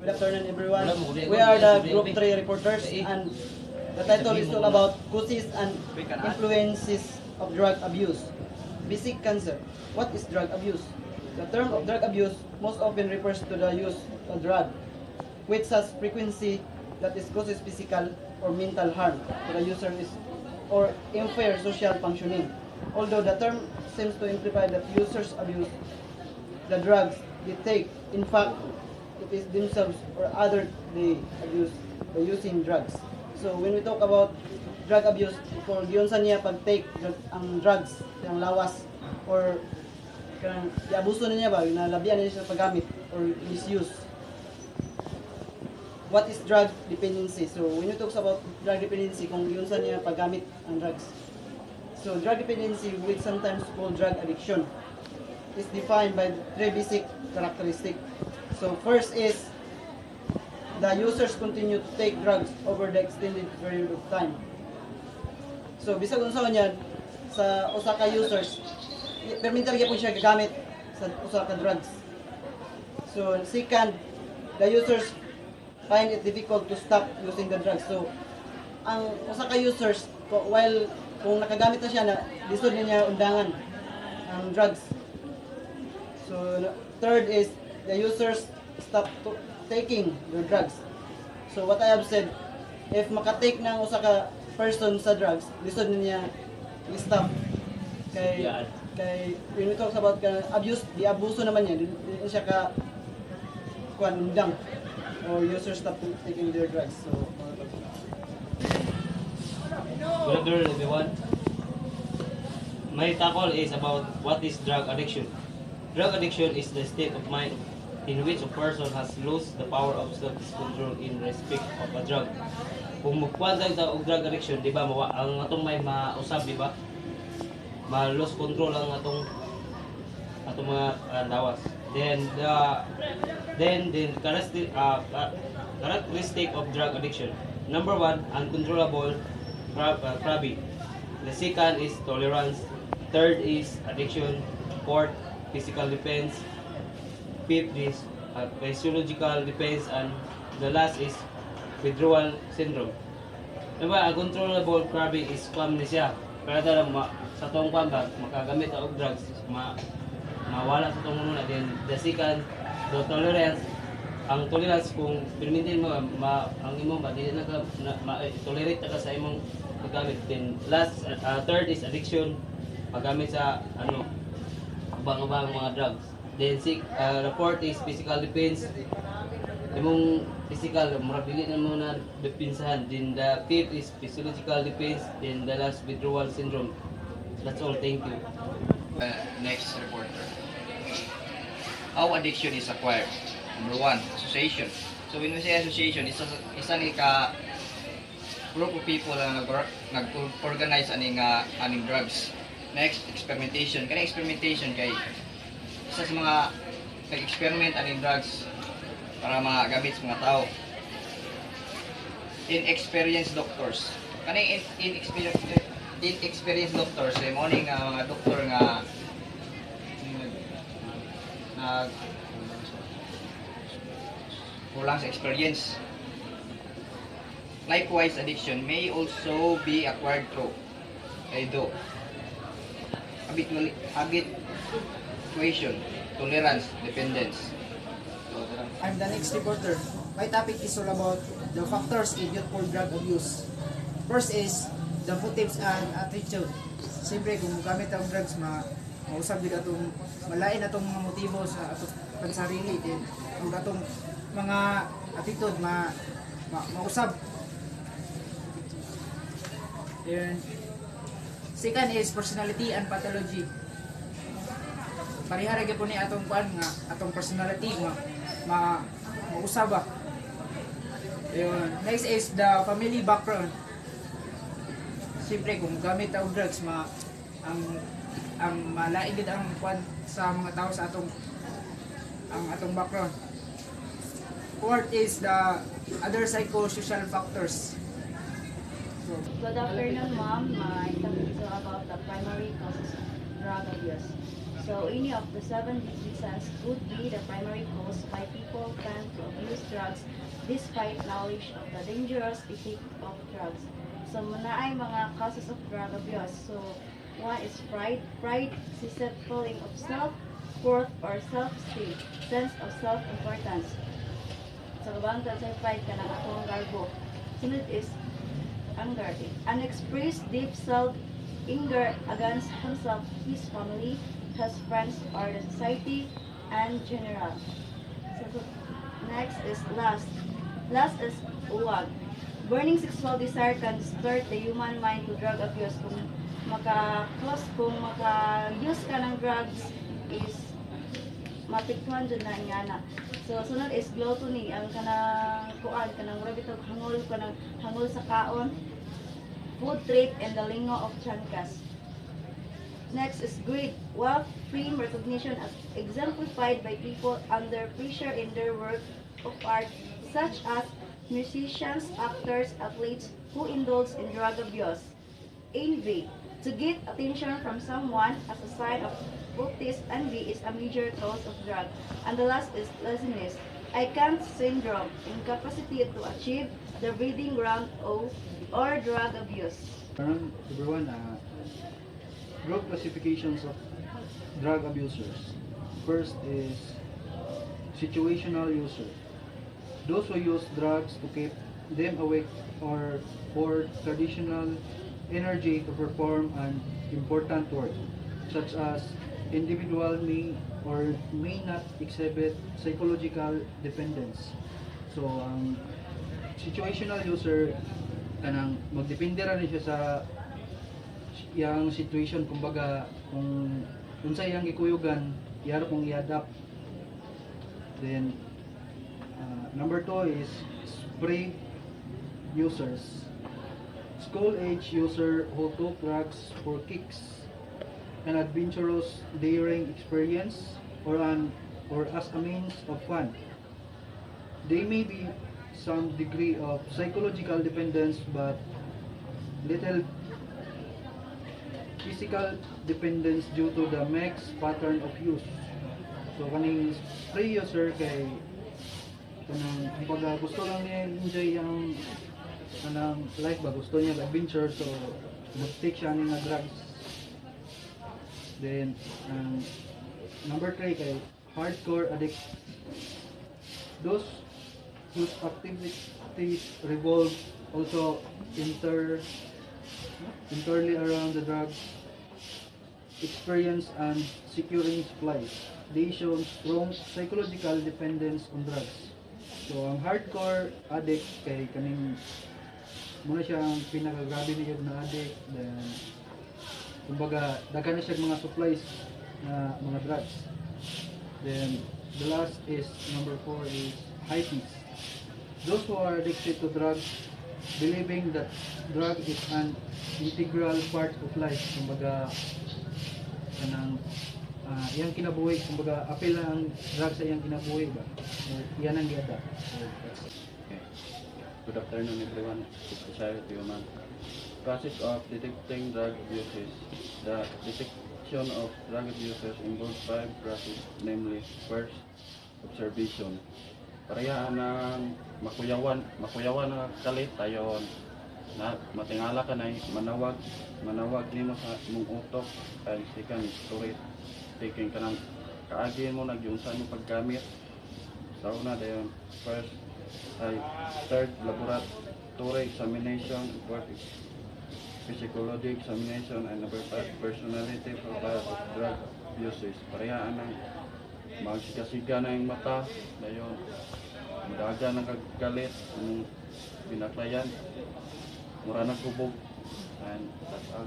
Good afternoon, everyone. We are the Group 3 reporters, and the title is all about causes and influences of drug abuse. Basic cancer. What is drug abuse? The term of drug abuse most often refers to the use of drug, which has frequency that is causes physical or mental harm to the user is or impair social functioning. Although the term seems to imply that users abuse the drugs they take, in fact, it is themselves or other they abuse by using drugs. So when we talk about drug abuse, for giyon sa niya pag-take ang drugs, ang lawas, or kanang iabuso na niya ba, nalabian niya sa paggamit or misuse. What is drug dependency? So when we talk about drug dependency, kung giyon sa niya paggamit ang drugs. So drug dependency, which sometimes called drug addiction, is defined by three basic characteristics. So first is the users continue to take drugs over the extended period of time. So bisag unsa niya sa usa ka users, permanent gyapon siya gagamit sa usa ka drugs. So second, the users find it difficult to stop using the drugs. So ang usa ka users while kung nakagamit na siya na lisod niya undangan ang drugs. So third is the users stop taking the drugs. So what I have said, if makatake ng usa ka person sa drugs, lisod niya i-stop. Kay when we talk about abuse, di abuso naman niya, di siya ka kuan undang or users stop taking their drugs. So good afternoon, everyone. My tackle is about what is drug addiction. Drug addiction is the state of mind in which a person has lost the power of self-control in respect of a drug. Kung magkuwantay ta og drug addiction, di ba, ang atong may mausab, di ba? Ma-lose control ang atong mga lawas. Then the characteristic of drug addiction. Number one, uncontrollable craving. The second is tolerance. Third is addiction. Fourth, physical defense. Fifth is physiological defense, and the last is withdrawal syndrome. Diba, uncontrollable craving is kwan ni siya. Kada lang sa tong kwan ba makagamit og drugs, mawala sa tong muna. Then the second, the tolerance. Ang tolerance kung permitin mo ang imong ba dili na ka tolerate ka sa imong paggamit. Then last, third is addiction, paggamit sa ubang-ubang mga drugs. Then the fourth is physical defense. Imong physical, murag dili na mo na depinsahan. Then the fifth is physiological defense. Then the last, withdrawal syndrome. That's all. Thank you. Next reporter. How addiction is acquired? Number one, association. So when we say association, isa ni ka group of people na nag-organize aning drugs. Next, experimentation. Kaya experimentation kay isa sa mga nag-experiment aning drugs para magamit sa mga tao. Inexperienced doctors. Kani inexperienced doctors, mo ning mga doktor nga kulang sa experience. Likewise, addiction may also be acquired through habituation, tolerance, dependence. I'm the next reporter. My topic is all about the factors in youthful drug abuse. First is the motives and attitude. Siyempre, kung gamit ang drugs, mausap din atong malain atong mga motibo sa atong pansarili. Then, kung atong mga attitude, mausap. Then, second is personality and pathology. Parihara gyud po ni atong kuan nga atong personality mausab ba. Ayun. Next is the family background. Siyempre kung gamit ang drugs ang malain gid ang kuan sa mga tao sa atong background. Fourth is the other psychosocial factors. Good afternoon, ma'am. My topic is about the primary causes of drug abuse. So So any of the 7 diseases could be the primary cause why people tend to abuse drugs despite knowledge of the dangerous effect of drugs. So muna ay mga causes of drug abuse. So one is pride. Pride is a feeling of self-worth or self-esteem, sense of self-importance. So kabantag sa pride ka ng akong garbo. Sunod is anger. Unexpressed deep self-anger against himself, his family, his friends, or the society, and general. So, next is lust. Lust is uwag. Burning sexual desire can distort the human mind to drug abuse. Kung maka-use ka ng drugs is mapiktuhan dyan na ingana. So, sunod is gluttony. Ang kanang kuan, kanang mura bitog hangol sa kaon, food trip, and the lingo of chankas. Next is greed. Wealth, fame, recognition as exemplified by people under pressure in their work of art, such as musicians, actors, athletes who indulge in drug abuse. Envy. To get attention from someone as a sign of this envy is a major cause of drug. And the last is laziness. I can't syndrome, incapacity to achieve the breeding ground of or drug abuse. Everyone, group classifications of drug abusers. First is situational user. Those who use drugs to keep them awake or for traditional energy to perform an important work, such as individual may or may not exhibit psychological dependence. So, ang situational user kanang magdepende ra ni siya sa yang situation, kumbaga kung unsa iyang gikuyugan iyara kung i-adapt. Then number 2 is spray users. School age user who took drugs for kicks, an adventurous daring experience, or as a means of fun. They may be some degree of psychological dependence but little physical dependence due to the mixed pattern of use. So kaning spray user kay kanang pag gusto lang niya enjoy yung kanang life ba, gusto niya adventure, so mag-take siya ng drugs. Then number 3 kay hardcore addict. Those whose activities revolve also entirely around the drug experience and securing supplies. They show strong psychological dependence on drugs. So ang hardcore addict kay kaning muna siya ang pinakagrabe niya na addict. Then kumbaga daghan na siya mga supplies na mga drugs. Then the last is number 4 is hippies. Those who are addicted to drugs, believing that drug is an integral part of life. Kumbaga kanang iyang kinabuhi, kumbaga apil na ang drug sa iyang kinabuhi ba, yan ang giada. Okay. Good afternoon everyone. Society Human. Process of detecting drug abuses. The detection of drug abuses involves 5 processes, namely first, observation. Pareha ng makuyawan na kalit tayo na matingala ka na manawag nimo sa mong utok. And second, storage, taking ka ng kaagin mo nagyunsan mo paggamit sa una dayon. First ay third, laboratory examination. Fourth, physiology examination. And number 5, personality profile of drug abuses. Parehaan ng magsiga-siga na yung mata dayon, madaga ng kagalit ng binaklayan, mura ng kubog, and that's all.